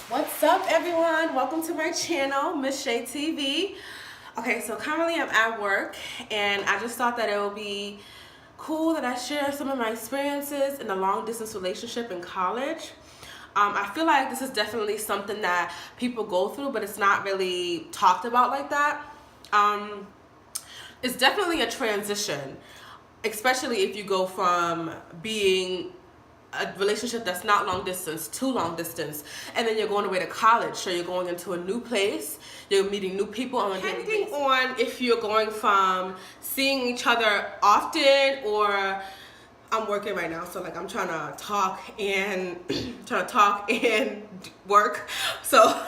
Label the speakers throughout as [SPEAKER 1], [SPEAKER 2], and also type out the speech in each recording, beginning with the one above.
[SPEAKER 1] What's up, everyone? Welcome to my channel, Miss Shay TV. Okay, so currently I'm at work, and I just thought that it would be cool that I share some of my experiences in a long distance relationship in college. I feel like this is definitely something that people go through, but it's not really talked about like that. It's definitely a transition, especially if you go from being a relationship that's not long distance to long distance, and then you're going away to college, so you're going into a new place, you're meeting new people on a daily basis. Depending on if you're going from seeing each other often, or I'm working right now, so like I'm trying to talk and work. So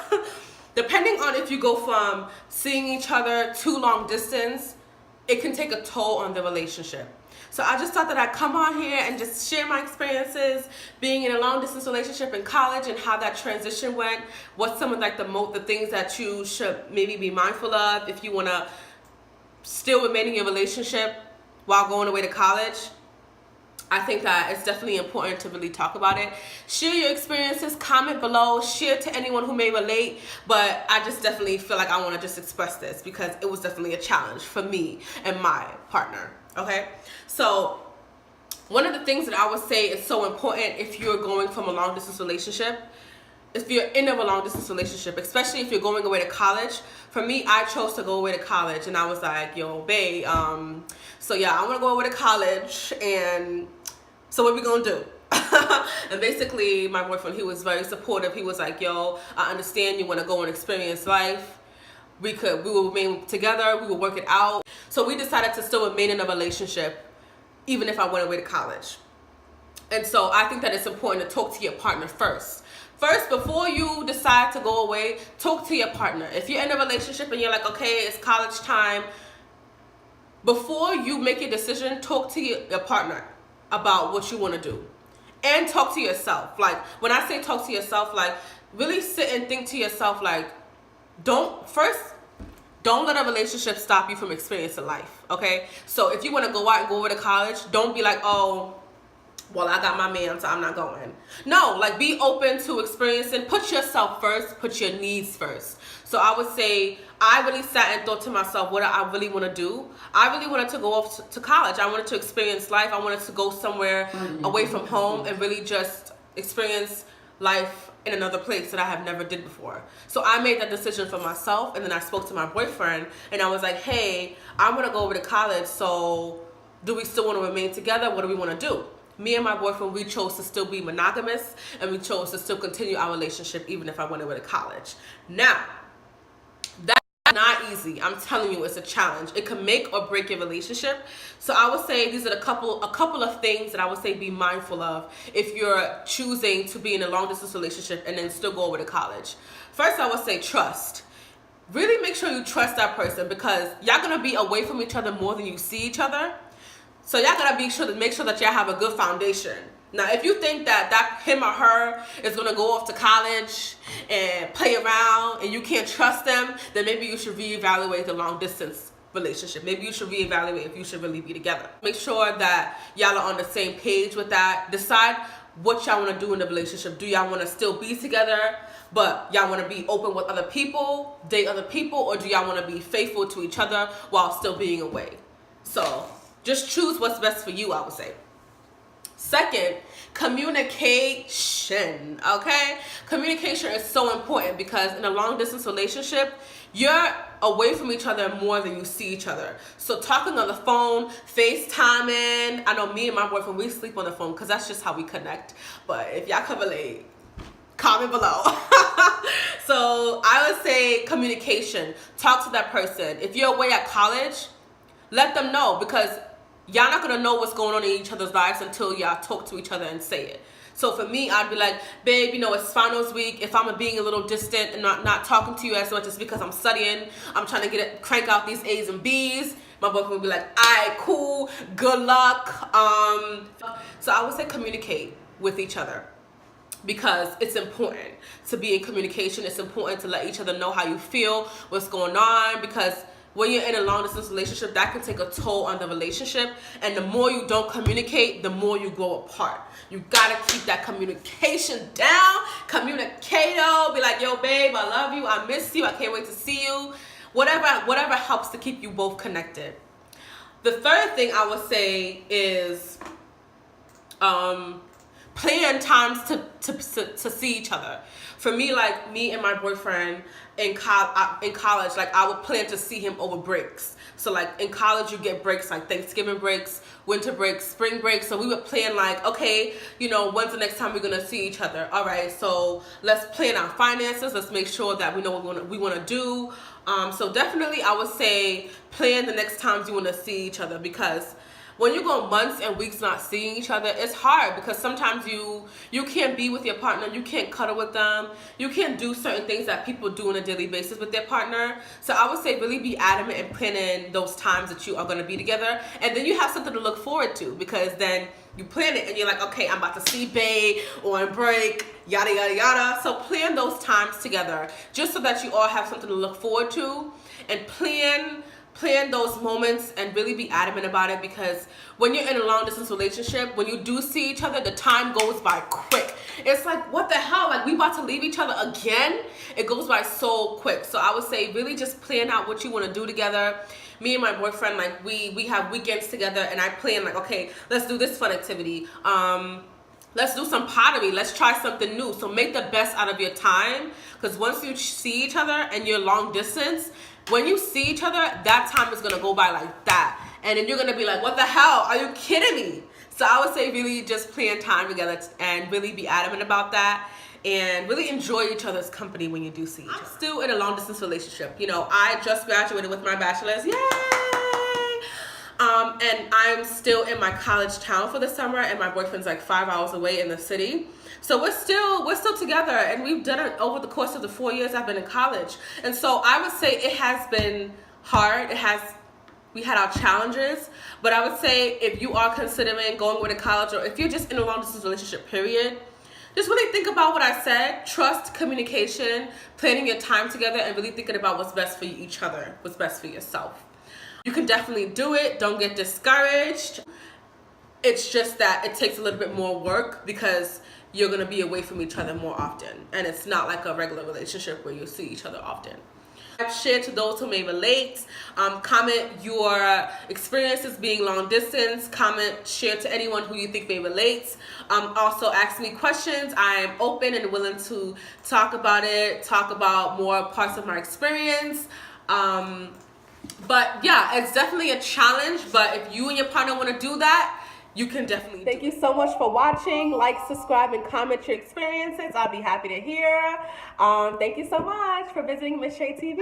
[SPEAKER 1] depending on if you go from seeing each other to long distance, it can take a toll on the relationship. So I just thought that I'd come on here and just share my experiences being in a long distance relationship in college and how that transition went. What's some of like the things that you should maybe be mindful of if you want to still remain in your relationship while going away to college. I think that it's definitely important to really talk about it. Share your experiences, comment below, share to anyone who may relate, but I just definitely feel like I want to just express this because it was definitely a challenge for me and my partner, okay? So one of the things that I would say is so important if you're going from a long distance relationship, if you're in a long distance relationship, especially if you're going away to college. For me, I chose to go away to college, and I was like, yo, babe, so yeah, I want to go away to college, and so what we gonna do? And basically, my boyfriend, he was very supportive. He was like, yo, I understand you want to go and experience life. We will remain together, we will work it out. So we decided to still remain in a relationship, even if I went away to college. And so I think that it's important to talk to your partner first. First, before you decide to go away, talk to your partner. If you're in a relationship and you're like, okay, it's college time, before you make a decision, talk to your partner about what you want to do. And talk to yourself. Like, when I say talk to yourself, like, really sit and think to yourself, like, don't let a relationship stop you from experiencing life, okay? So if you want to go out and go over to college, don't be like, oh, well, I got my man, so I'm not going. No, like, be open to experiencing. Put yourself first. Put your needs first. So I would say I really sat and thought to myself, what I really want to do. I really wanted to go off to college. I wanted to experience life. I wanted to go somewhere away from home and really just experience life in another place that I have never did before. So I made that decision for myself, and then I spoke to my boyfriend, and I was like, hey, I want to go over to college, so do we still want to remain together? What do we want to do? Me and my boyfriend, we chose to still be monogamous, and we chose to still continue our relationship even if I went away to college. Now, that's not easy. I'm telling you, it's a challenge. It can make or break your relationship. So I would say these are a couple of things that I would say be mindful of if you're choosing to be in a long distance relationship and then still go over to college. First, I would say trust. Really make sure you trust that person, because y'all gonna be away from each other more than you see each other. So y'all gotta make sure that y'all have a good foundation. Now, if you think that him or her is gonna go off to college and play around and you can't trust them, then maybe you should reevaluate the long distance relationship. Maybe you should reevaluate if you should really be together. Make sure that y'all are on the same page with that. Decide what y'all wanna do in the relationship. Do y'all wanna still be together, but y'all wanna be open with other people, date other people, or do y'all wanna be faithful to each other while still being away? So just choose what's best for you, I would say. Second, communication, okay? Communication is so important because in a long distance relationship, you're away from each other more than you see each other. So talking on the phone, FaceTiming. I know me and my boyfriend, we sleep on the phone because that's just how we connect. But if y'all can relate, comment below. So I would say communication. Talk to that person. If you're away at college, let them know, because y'all not gonna know what's going on in each other's lives until y'all talk to each other and say it. So for me, I'd be like, babe, you know, it's finals week. If I'm being a little distant and not talking to you as much, it's because I'm studying. I'm trying to crank out these A's and B's. My boyfriend would be like, all right, cool, good luck. So I would say communicate with each other, because it's important to be in communication. It's important to let each other know how you feel, what's going on, because when you're in a long distance relationship, that can take a toll on the relationship. And the more you don't communicate, the more you grow apart. You gotta keep that communication down. Communicato. Be like, like, yo, babe, I love you, I miss you, I can't wait to see you. Whatever helps to keep you both connected. The third thing I would say is plan times to see each other. For me, like me and my boyfriend in college, like I would plan to see him over breaks. So like in college, you get breaks like Thanksgiving breaks, winter breaks, spring breaks. So we would plan like, okay, you know, when's the next time we're gonna see each other? All right, so let's plan our finances. Let's make sure that we know what we want to do. So definitely, I would say plan the next times you want to see each other, because when you go months and weeks not seeing each other, it's hard, because sometimes you can't be with your partner, you can't cuddle with them, you can't do certain things that people do on a daily basis with their partner. So I would say really be adamant in planning those times that you are going to be together, and then you have something to look forward to, because then you plan it and you're like, okay, I'm about to see bae on break, yada yada yada. So plan those times together just so that you all have something to look forward to, and plan those moments and really be adamant about it, because when you're in a long distance relationship, when you do see each other, the time goes by quick. It's like, what the hell, like we about to leave each other again? It goes by so quick. So I would say really just plan out what you want to do together. Me and my boyfriend, like we have weekends together, and I plan like, okay, let's do this fun activity, let's do some pottery, let's try something new. So make the best out of your time, because once you see each other and you're long distance, when you see each other, that time is going to go by like that. And then you're going to be like, what the hell? Are you kidding me? So I would say really just plan time together and really be adamant about that. And really enjoy each other's company when you do see each other. I'm still in a long distance relationship. You know, I just graduated with my bachelor's. Yay! And I'm still in my college town for the summer, and my boyfriend's like 5 hours away in the city. So we're still together, and we've done it over the course of the 4 years I've been in college. And so I would say it has been hard. We had our challenges, but I would say if you are considering going away to college, or if you're just in a long distance relationship, period, just really think about what I said. Trust, communication, planning your time together, and really thinking about what's best for each other, what's best for yourself. You can definitely do it. Don't get discouraged. It's just that it takes a little bit more work, because you're going to be away from each other more often. And it's not like a regular relationship where you see each other often. I've shared to those who may relate. Comment your experiences being long distance. Comment, share to anyone who you think may relate. Also ask me questions. I'm open and willing to talk about it, talk about more parts of my experience. But yeah, it's definitely a challenge, but if you and your partner want to do that, you can definitely. Thank you so much for watching. Like, subscribe, and comment your experiences. I'll be happy to hear. Thank you so much for visiting Miss Shay TV.